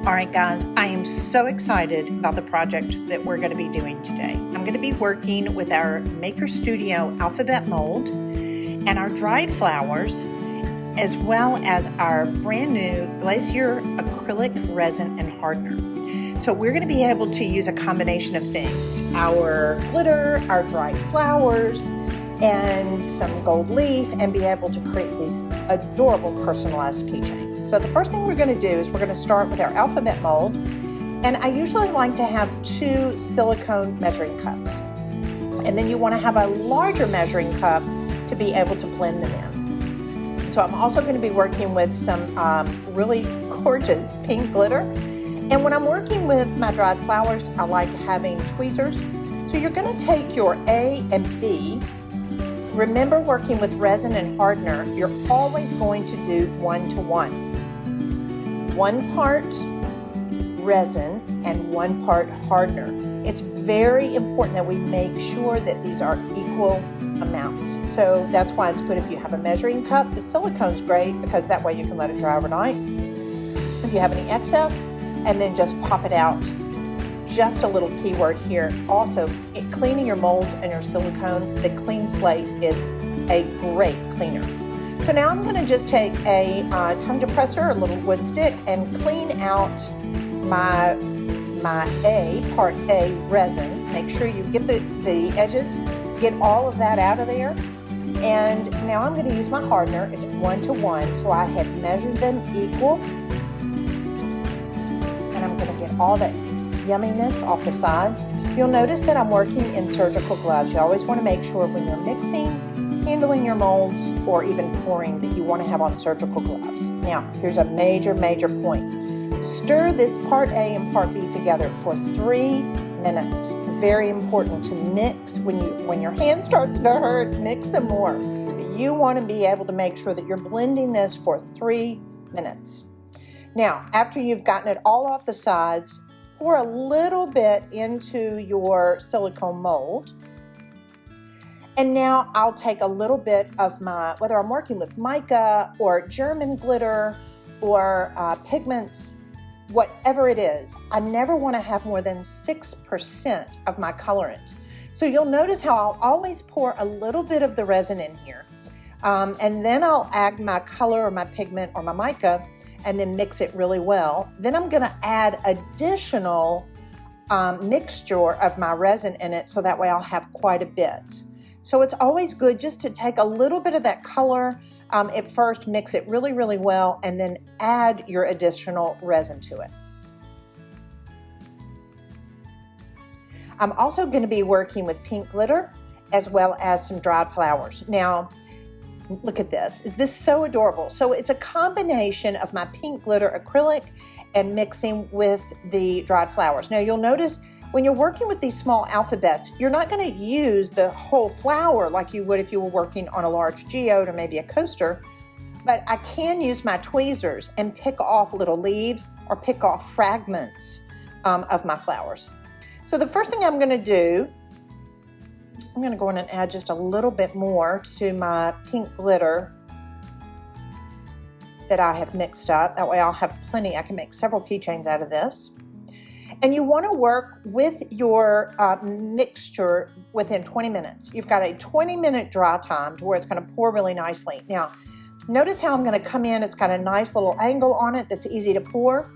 All right, guys, I am so excited about the project that we're going to be doing today. I'm going to be working with our Maker Studio alphabet mold and our dried flowers, as well as our brand new Glacier Acrylic Resin and Hardener. So we're going to be able to use a combination of things: our glitter, our dried flowers, and some gold leaf, and be able to create these adorable personalized keychains. So the first thing we're going to do is we're going to start with our alphabet mold, and I usually like to have 2 silicone measuring cups, and then you want to have a larger measuring cup to be able to blend them in. So I'm also going to be working with some really gorgeous pink glitter, and when I'm working with my dried flowers, I like having tweezers. So you're going to take your A and B. Remember, working with resin and hardener, you're always going to do 1-to-1. 1 part resin and 1 part hardener. It's very important that we make sure that these are equal amounts. So that's why it's good if you have a measuring cup. The silicone's great because that way you can let it dry overnight if you have any excess, and then just pop it out. Just a little keyword here. Also, cleaning your molds and your silicone, the clean slate is a great cleaner. So now I'm going to just take a tongue depressor, a little wood stick, and clean out my part A resin. Make sure you get the edges, get all of that out of there. And now I'm going to use my hardener. It's 1-to-1, so I have measured them equal. And I'm going to get all that yumminess off the sides. You'll notice that I'm working in surgical gloves. You always want to make sure when you're mixing, handling your molds, or even pouring, that you want to have on surgical gloves. Now, here's a major point. Stir this part A and part B together for 3 minutes. Very important to mix. When your hand starts to hurt, mix some more. You want to be able to make sure that you're blending this for 3 minutes. Now, after you've gotten it all off the sides, pour a little bit into your silicone mold. And now I'll take a little bit of my, whether I'm working with mica or German glitter or pigments, whatever it is, I never want to have more than 6% of my colorant. So you'll notice how I'll always pour a little bit of the resin in here. And then I'll add my color or my pigment or my mica, and then mix it really well. Then I'm going to add additional mixture of my resin in it, so that way I'll have quite a bit. So it's always good just to take a little bit of that color at first, mix it really, really well, and then add your additional resin to it. I'm also going to be working with pink glitter as well as some dried flowers. Now, look at this. Is this so adorable? So it's a combination of my pink glitter acrylic and mixing with the dried flowers. Now you'll notice when you're working with these small alphabets, you're not going to use the whole flower like you would if you were working on a large geode or maybe a coaster, but I can use my tweezers and pick off little leaves or pick off fragments of my flowers. So the first thing I'm going to do, I'm going to go in and add just a little bit more to my pink glitter that I have mixed up. That way I'll have plenty. I can make several keychains out of this. And you want to work with your mixture within 20 minutes. You've got a 20-minute dry time to where it's going to pour really nicely. Now, notice how I'm going to come in. It's got a nice little angle on it that's easy to pour.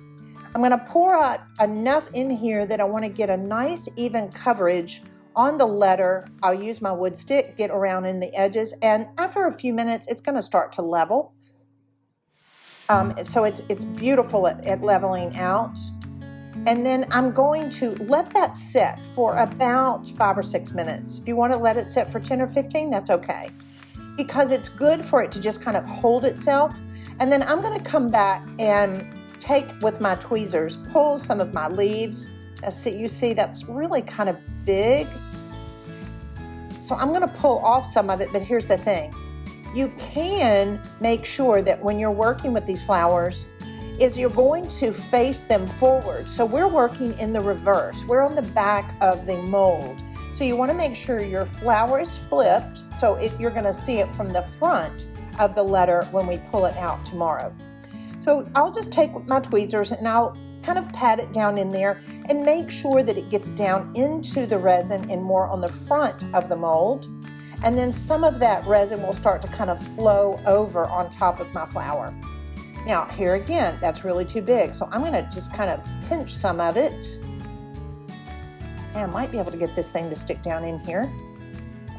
I'm going to pour out enough in here that I want to get a nice even coverage on the letter. I'll use my wood stick, get around in the edges, and after a few minutes, it's going to start to level. So it's beautiful at leveling out. And then I'm going to let that sit for about 5 or 6 minutes. If you want to let it sit for 10 or 15, that's okay, because it's good for it to just kind of hold itself. And then I'm going to come back and take with my tweezers, pull some of my leaves. You see that's really kind of big. So I'm going to pull off some of it, but here's the thing. You can make sure that when you're working with these flowers is you're going to face them forward. So we're working in the reverse. We're on the back of the mold. So you want to make sure your flower is flipped, so you're going to see it from the front of the letter when we pull it out tomorrow. So I'll just take my tweezers and I'll kind of pat it down in there and make sure that it gets down into the resin and more on the front of the mold. And then some of that resin will start to kind of flow over on top of my flower. Now here again, that's really too big, so I'm gonna just kind of pinch some of it. And I might be able to get this thing to stick down in here.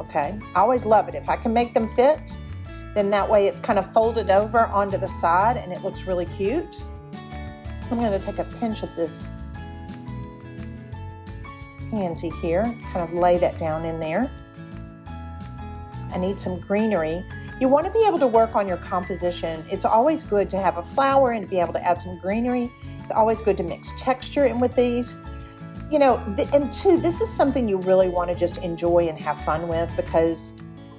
Okay, I always love it. If I can make them fit, then that way it's kind of folded over onto the side and it looks really cute. I'm gonna take a pinch of this pansy here, kind of lay that down in there. I need some greenery. You want to be able to work on your composition. It's always good to have a flower and to be able to add some greenery. It's always good to mix texture in with these. You know, and two, this is something you really want to just enjoy and have fun with because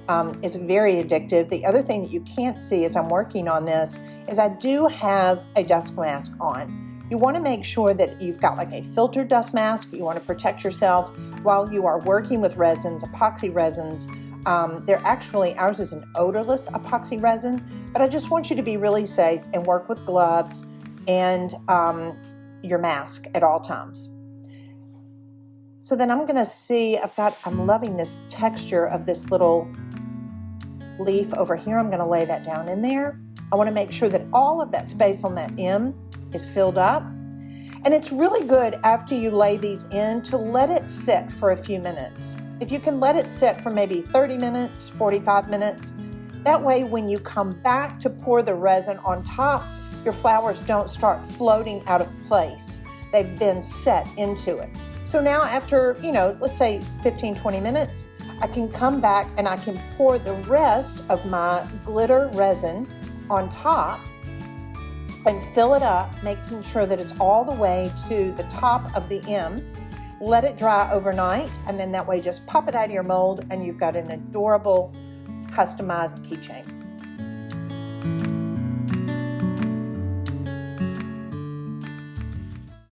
it's very addictive. The other thing that you can't see as I'm working on this is I do have a dust mask on. You want to make sure that you've got like a filtered dust mask. You want to protect yourself while you are working with resins, epoxy resins. Ours is an odorless epoxy resin, but I just want you to be really safe and work with gloves and your mask at all times. So then I'm gonna see, I'm loving this texture of this little leaf over here. I'm gonna lay that down in there. I wanna make sure that all of that space on that M is filled up. And it's really good after you lay these in to let it sit for a few minutes. If you can let it sit for maybe 30 minutes, 45 minutes, that way when you come back to pour the resin on top, your flowers don't start floating out of place. They've been set into it. So now after, let's say 15, 20 minutes, I can come back and I can pour the rest of my glitter resin on top and fill it up, making sure that it's all the way to the top of the M. Let it dry overnight, and then that way just pop it out of your mold and you've got an adorable customized keychain.